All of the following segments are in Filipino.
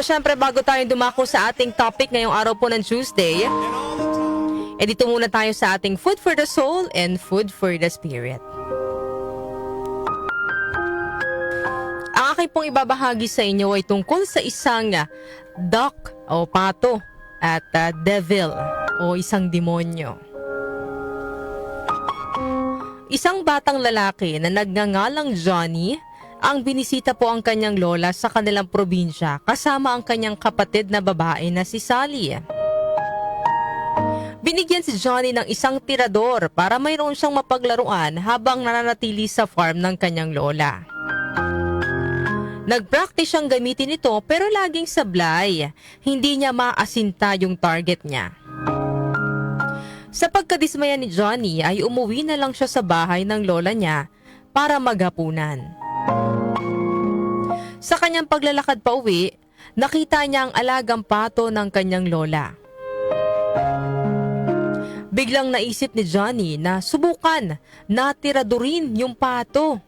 Pero syempre bago tayo dumako sa ating topic ngayong araw po ng Tuesday, dito muna tayo sa ating food for the soul and food for the spirit. Ang aking pong ibabahagi sa inyo ay tungkol sa isang duck o pato at devil o isang demonyo. Isang batang lalaki na nagngangalang Johnny ang binisita po ang kanyang lola sa kanilang probinsya kasama ang kanyang kapatid na babae na si Sally. Binigyan si Johnny ng isang tirador para mayroon siyang mapaglaruan habang nananatili sa farm ng kanyang lola. Nag-practice siyang gamitin ito pero laging sablay, hindi niya maasinta yung target niya. Sa pagkadismaya ni Johnny ay umuwi na lang siya sa bahay ng lola niya para maghapunan. Sa kanyang paglalakad pa uwi, nakita niya ang alagang pato ng kanyang lola. Biglang naisip ni Johnny na subukan na tiradurin yung pato.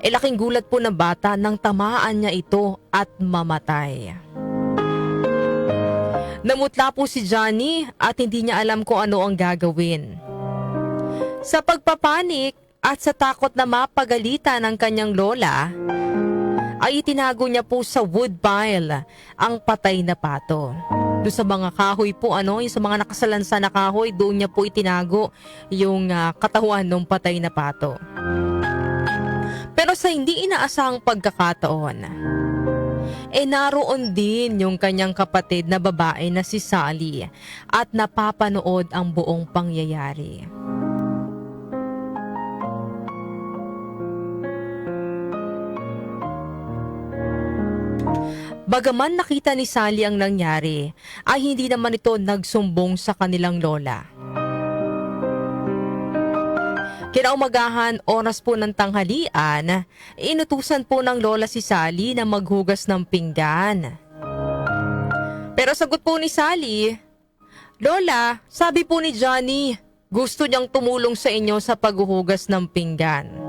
Laking gulat po ng bata nang tamaan niya ito at mamatay. Namutla po si Johnny at hindi niya alam kung ano ang gagawin. Sa pagpapanik at sa takot na mapagalitan ng kanyang lola, ay itinago niya po sa woodpile ang patay na pato. Doon sa mga kahoy po, yung sa mga nakasalansa na kahoy, doon niya po itinago yung katawan ng patay na pato. Pero sa hindi inaasahang pagkakataon, naroon din yung kanyang kapatid na babae na si Sally at napapanood ang buong pangyayari. Bagaman nakita ni Sally ang nangyari, ay hindi naman ito nagsumbong sa kanilang lola. Kinaumagahan, oras po ng tanghalian, inutusan po ng lola si Sally na maghugas ng pinggan. Pero sagot po ni Sally, "Lola, sabi po ni Johnny, gusto niyang tumulong sa inyo sa paghuhugas ng pinggan."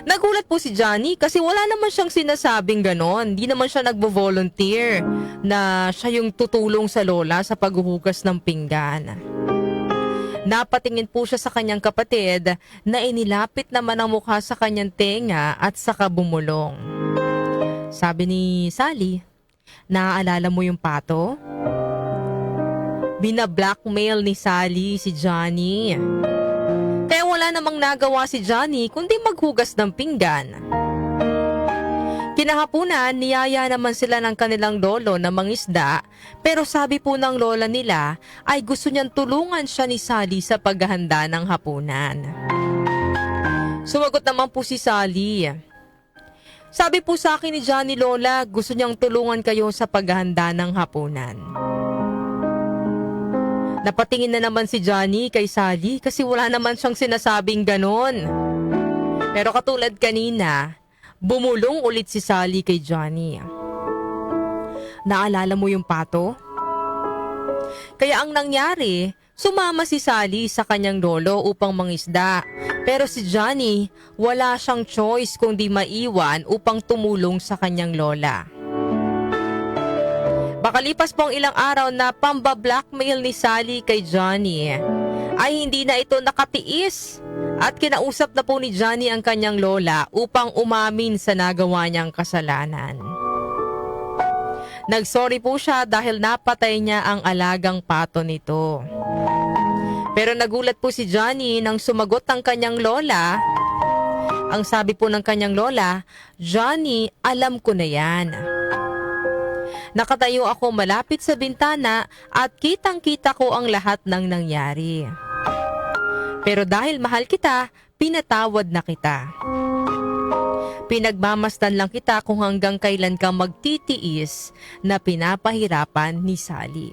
Nagulat po si Johnny kasi wala naman siyang sinasabing ganon. Di naman siya nagbo-volunteer na siya yung tutulong sa lola sa paghuhugas ng pinggan. Napatingin po siya sa kanyang kapatid na inilapit naman ang mukha sa kanyang tenga at saka bumulong. Sabi ni Sally, "Naaalala mo yung pato?" Bina-blackmail ni Sally si Johnny. Kaya wala namang nagawa si Johnny kundi maghugas ng pinggan. Kinahapunan, niyaya naman sila ng kanilang lolo na mangisda, pero sabi po ng lola nila ay gusto niyang tulungan siya ni Sally sa paghahanda ng hapunan. Sumagot naman po si Sally, "Sabi po sa akin ni Johnny, Lola, gusto niyang tulungan kayo sa paghahanda ng hapunan." Napatingin na naman si Johnny kay Sally kasi wala naman siyang sinasabing ganon. Pero katulad kanina, bumulong ulit si Sally kay Johnny. "Naalala mo yung pato?" Kaya ang nangyari, sumama si Sally sa kanyang lolo upang mangisda. Pero si Johnny, wala siyang choice kundi maiwan upang tumulong sa kanyang lola. Makalipas po ang ilang araw na pamba-blackmail ni Sally kay Johnny, ay hindi na ito nakatiis at kinausap na po ni Johnny ang kanyang lola upang umamin sa nagawa niyang kasalanan. Nagsorry po siya dahil napatay niya ang alagang pato nito. Pero nagulat po si Johnny nang sumagot ang kanyang lola. Ang sabi po ng kanyang lola, "Johnny, alam ko na yan. Nakatayo ako malapit sa bintana at kitang-kita ko ang lahat ng nangyari. Pero dahil mahal kita, pinatawad na kita. Pinagmamasdan lang kita kung hanggang kailan ka magtitiis na pinapahirapan ni Sally."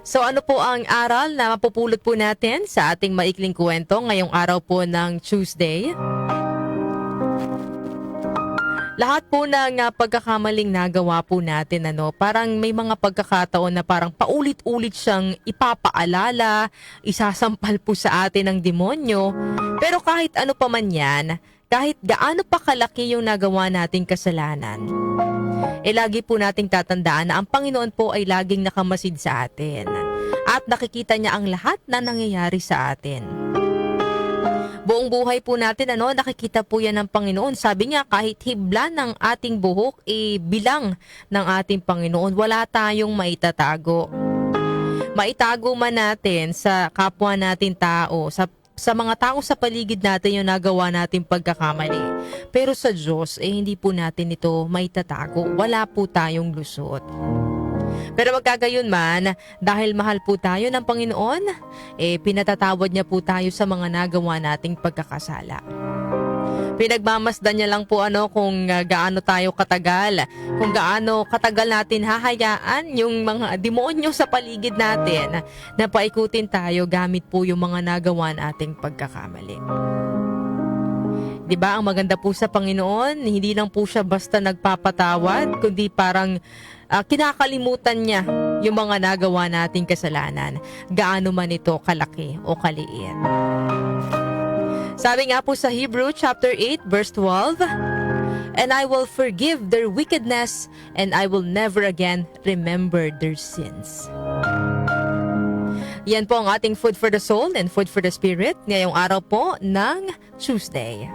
So ano po ang aral na mapupulot po natin sa ating maikling kwento ngayong araw po ng Tuesday? Lahat po ng pagkakamaling nagawa po natin, parang may mga pagkakataon na parang paulit-ulit siyang ipapaalala, isasampal po sa atin ng demonyo. Pero kahit ano pa man yan, kahit gaano pa kalaki yung nagawa nating kasalanan, lagi po nating tatandaan na ang Panginoon po ay laging nakamasid sa atin at nakikita niya ang lahat na nangyayari sa atin. Buong buhay po natin, nakikita po yan ng Panginoon. Sabi niya, kahit hibla ng ating buhok, bilang ng ating Panginoon, wala tayong maitatago. Maitago man natin sa kapwa natin tao, sa mga tao sa paligid natin yung nagawa natin pagkakamali. Pero sa Diyos, hindi po natin ito maitatago. Wala po tayong lusot. Pero magkagayon man, dahil mahal po tayo ng Panginoon, pinatatawad niya po tayo sa mga nagawa nating pagkakasala. Pinagmamasdan niya lang po kung gaano tayo katagal, kung gaano katagal natin hahayaan yung mga demonyo sa paligid natin na paikutin tayo gamit po yung mga nagawa nating pagkakamali. Diba, ang maganda po sa Panginoon, hindi lang po siya basta nagpapatawad, kundi parang kinakalimutan niya yung mga nagawa nating kasalanan, gaano man ito kalaki o kaliit. Sabi nga po sa Hebrew chapter 8 verse 12, "And I will forgive their wickedness, and I will never again remember their sins." Yan po ang ating food for the soul and food for the spirit ngayong araw po ng Tuesday.